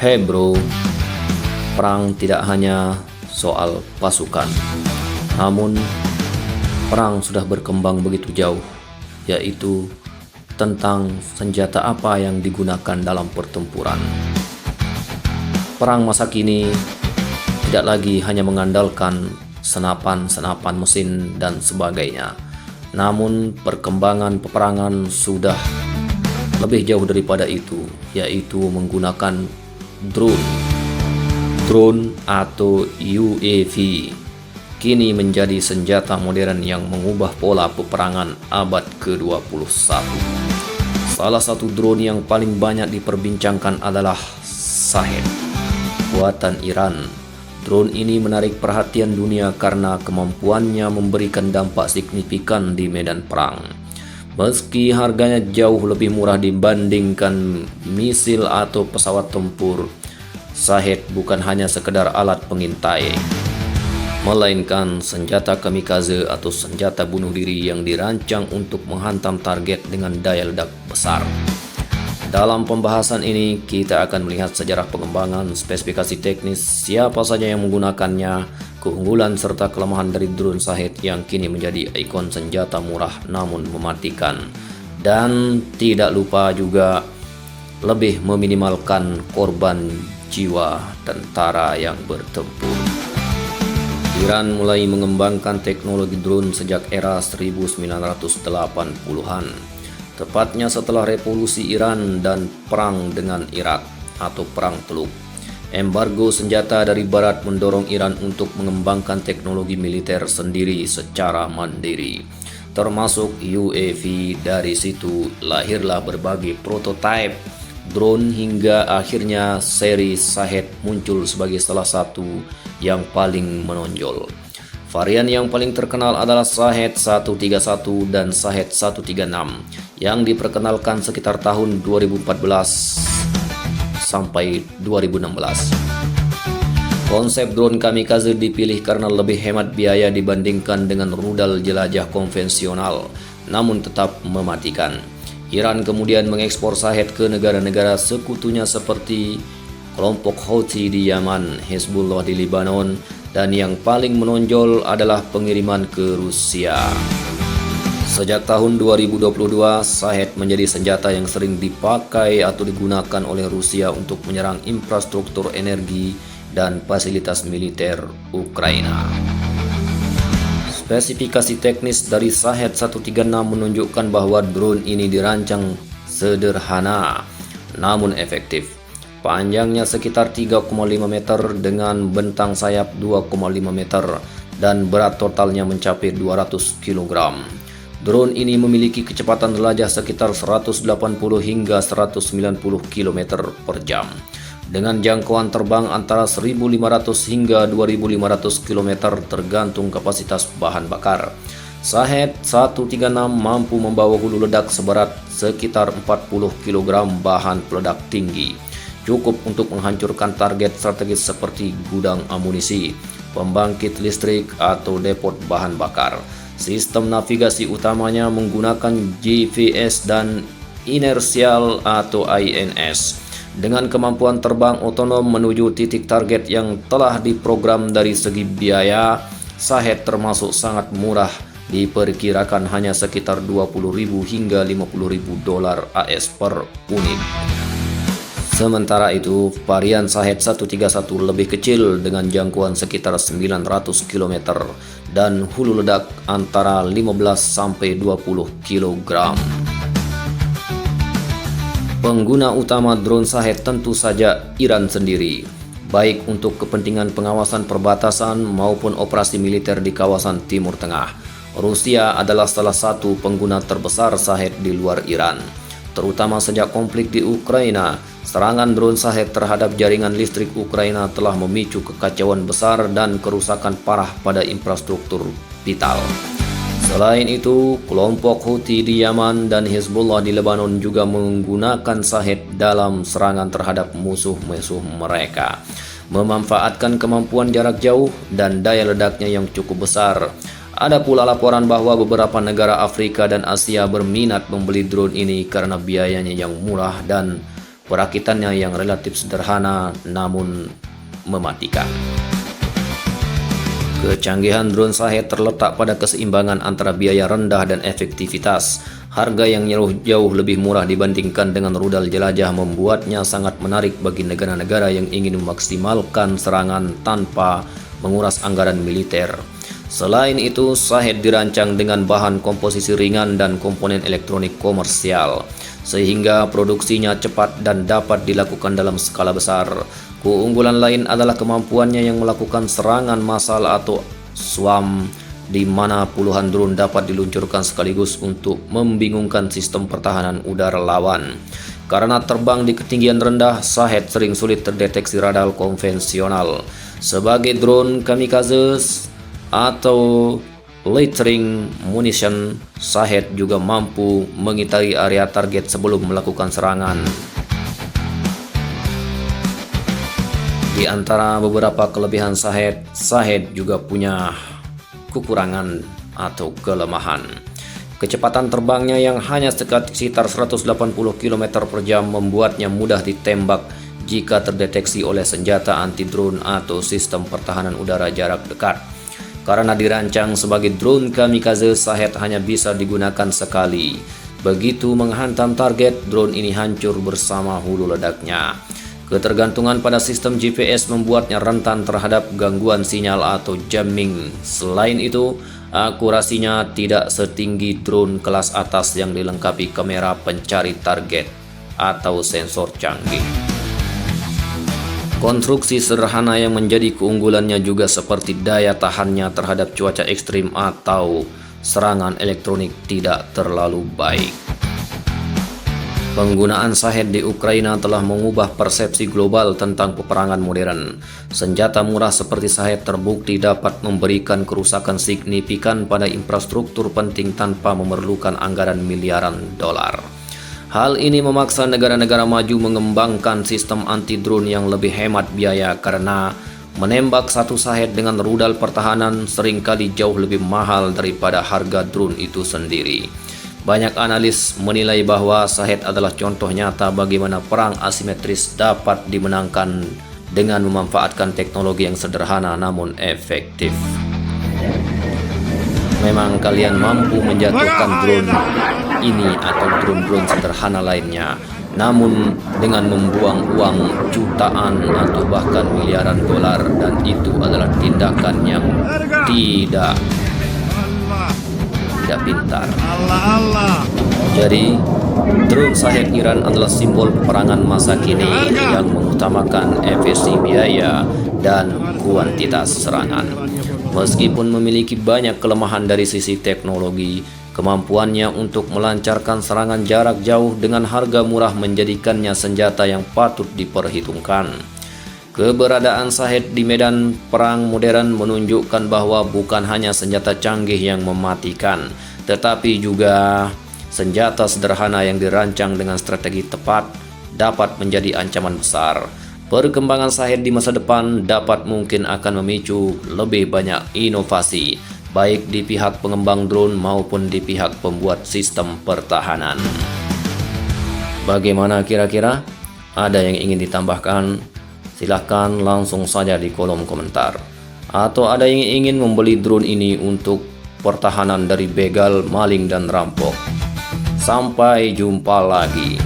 Hey bro, perang tidak hanya soal pasukan, namun perang sudah berkembang begitu jauh, yaitu tentang senjata apa yang digunakan dalam pertempuran. Perang masa kini tidak lagi hanya mengandalkan senapan-senapan mesin dan sebagainya, namun perkembangan peperangan sudah lebih jauh daripada itu, yaitu menggunakan drone atau UAV kini menjadi senjata modern yang mengubah pola peperangan abad ke-21. Salah satu drone yang paling banyak diperbincangkan adalah Shahed, buatan Iran. Drone ini menarik perhatian dunia karena kemampuannya memberikan dampak signifikan di medan perang. Meski harganya jauh lebih murah dibandingkan misil atau pesawat tempur, Shahed bukan hanya sekedar alat pengintai, melainkan senjata kamikaze atau senjata bunuh diri yang dirancang untuk menghantam target dengan daya ledak besar. Dalam pembahasan ini, kita akan melihat sejarah pengembangan, spesifikasi teknis, siapa saja yang menggunakannya, keunggulan serta kelemahan dari drone Shahed yang kini menjadi ikon senjata murah namun mematikan. Dan tidak lupa juga lebih meminimalkan korban jiwa tentara yang bertempur. Iran mulai mengembangkan teknologi drone sejak era 1980-an, tepatnya setelah revolusi Iran dan perang dengan Irak atau Perang Teluk. Embargo senjata dari Barat mendorong Iran untuk mengembangkan teknologi militer sendiri secara mandiri, termasuk UAV. Dari situ lahirlah berbagai prototipe drone hingga akhirnya seri Shahed muncul sebagai salah satu yang paling menonjol. Varian yang paling terkenal adalah Shahed 131 dan Shahed 136 yang diperkenalkan sekitar tahun 2014 sampai 2016. Konsep drone kamikaze dipilih karena lebih hemat biaya dibandingkan dengan rudal jelajah konvensional, namun tetap mematikan. Iran kemudian mengekspor Shahed ke negara-negara sekutunya seperti kelompok Houthi di Yaman, Hezbollah di Lebanon, dan yang paling menonjol adalah pengiriman ke Rusia. Sejak tahun 2022, Shahed menjadi senjata yang sering dipakai atau digunakan oleh Rusia untuk menyerang infrastruktur energi dan fasilitas militer Ukraina. Spesifikasi teknis dari Shahed 136 menunjukkan bahwa drone ini dirancang sederhana namun efektif. Panjangnya sekitar 3,5 meter dengan bentang sayap 2,5 meter dan berat totalnya mencapai 200 kg. Drone ini memiliki kecepatan jelajah sekitar 180 hingga 190 km per jam dengan jangkauan terbang antara 1.500 hingga 2.500 km tergantung kapasitas bahan bakar. Shahed 136 mampu membawa hulu ledak seberat sekitar 40 kg bahan peledak tinggi, cukup untuk menghancurkan target strategis seperti gudang amunisi, pembangkit listrik, atau depot bahan bakar. Sistem navigasi utamanya menggunakan GPS dan inersial atau INS, dengan kemampuan terbang otonom menuju titik target yang telah diprogram. Dari segi biaya, Shahed termasuk sangat murah, diperkirakan hanya sekitar 20.000 hingga 50.000 dolar AS per unit. Sementara itu, varian Shahed 131 lebih kecil dengan jangkauan sekitar 900 km dan hulu ledak antara 15 sampai 20 kg. Pengguna utama drone Shahed tentu saja Iran sendiri, baik untuk kepentingan pengawasan perbatasan maupun operasi militer di kawasan Timur Tengah. Rusia adalah salah satu pengguna terbesar Shahed di luar Iran, terutama sejak konflik di Ukraina. Serangan drone Shahed terhadap jaringan listrik Ukraina telah memicu kekacauan besar dan kerusakan parah pada infrastruktur vital. Selain itu, kelompok Houthi di Yaman dan Hezbollah di Lebanon juga menggunakan Shahed dalam serangan terhadap musuh-musuh mereka, memanfaatkan kemampuan jarak jauh dan daya ledaknya yang cukup besar. Ada pula laporan bahwa beberapa negara Afrika dan Asia berminat membeli drone ini karena biayanya yang murah dan perakitannya yang relatif sederhana namun mematikan. Kecanggihan drone Shahed terletak pada keseimbangan antara biaya rendah dan efektivitas. Harga yang jauh lebih murah dibandingkan dengan rudal jelajah membuatnya sangat menarik bagi negara-negara yang ingin memaksimalkan serangan tanpa menguras anggaran militer. Selain itu, Shahed dirancang dengan bahan komposisi ringan dan komponen elektronik komersial, sehingga produksinya cepat dan dapat dilakukan dalam skala besar. Keunggulan lain adalah kemampuannya yang melakukan serangan massal atau swarm, di mana puluhan drone dapat diluncurkan sekaligus untuk membingungkan sistem pertahanan udara lawan. Karena terbang di ketinggian rendah, Shahed sering sulit terdeteksi radar konvensional. Sebagai drone kamikaze atau loitering munition, Shahed juga mampu mengitari area target sebelum melakukan serangan. Di antara beberapa kelebihan Shahed juga punya kekurangan atau kelemahan. Kecepatan terbangnya yang hanya sekitar 180 km per jam membuatnya mudah ditembak jika terdeteksi oleh senjata anti-drone atau sistem pertahanan udara jarak dekat. Karena dirancang sebagai drone kamikaze, Shahed hanya bisa digunakan sekali. Begitu menghantam target, drone ini hancur bersama hulu ledaknya. Ketergantungan pada sistem GPS membuatnya rentan terhadap gangguan sinyal atau jamming. Selain itu, akurasinya tidak setinggi drone kelas atas yang dilengkapi kamera pencari target atau sensor canggih. Konstruksi sederhana yang menjadi keunggulannya juga seperti daya tahannya terhadap cuaca ekstrim atau serangan elektronik tidak terlalu baik. Penggunaan Shahed di Ukraina telah mengubah persepsi global tentang peperangan modern. Senjata murah seperti Shahed terbukti dapat memberikan kerusakan signifikan pada infrastruktur penting tanpa memerlukan anggaran miliaran dolar. Hal ini memaksa negara-negara maju mengembangkan sistem anti-drone yang lebih hemat biaya karena menembak satu Shahed dengan rudal pertahanan seringkali jauh lebih mahal daripada harga drone itu sendiri. Banyak analis menilai bahwa Shahed adalah contoh nyata bagaimana perang asimetris dapat dimenangkan dengan memanfaatkan teknologi yang sederhana namun efektif. Memang kalian mampu menjatuhkan drone ini atau drone-drone sederhana lainnya, namun dengan membuang uang jutaan atau bahkan miliaran dolar, dan itu adalah tindakan yang tidak pintar. Jadi, drone Shahed Iran adalah simbol peperangan masa kini yang mengutamakan efisiensi biaya dan kuantitas serangan. Meskipun memiliki banyak kelemahan dari sisi teknologi, kemampuannya untuk melancarkan serangan jarak jauh dengan harga murah menjadikannya senjata yang patut diperhitungkan. Keberadaan Shahed di medan perang modern menunjukkan bahwa bukan hanya senjata canggih yang mematikan, tetapi juga senjata sederhana yang dirancang dengan strategi tepat dapat menjadi ancaman besar. Perkembangan Shahed di masa depan dapat mungkin akan memicu lebih banyak inovasi, baik di pihak pengembang drone maupun di pihak pembuat sistem pertahanan. Bagaimana kira-kira? Ada yang ingin ditambahkan? Silahkan langsung saja di kolom komentar. Atau ada yang ingin membeli drone ini untuk pertahanan dari begal, maling, dan rampok. Sampai jumpa lagi.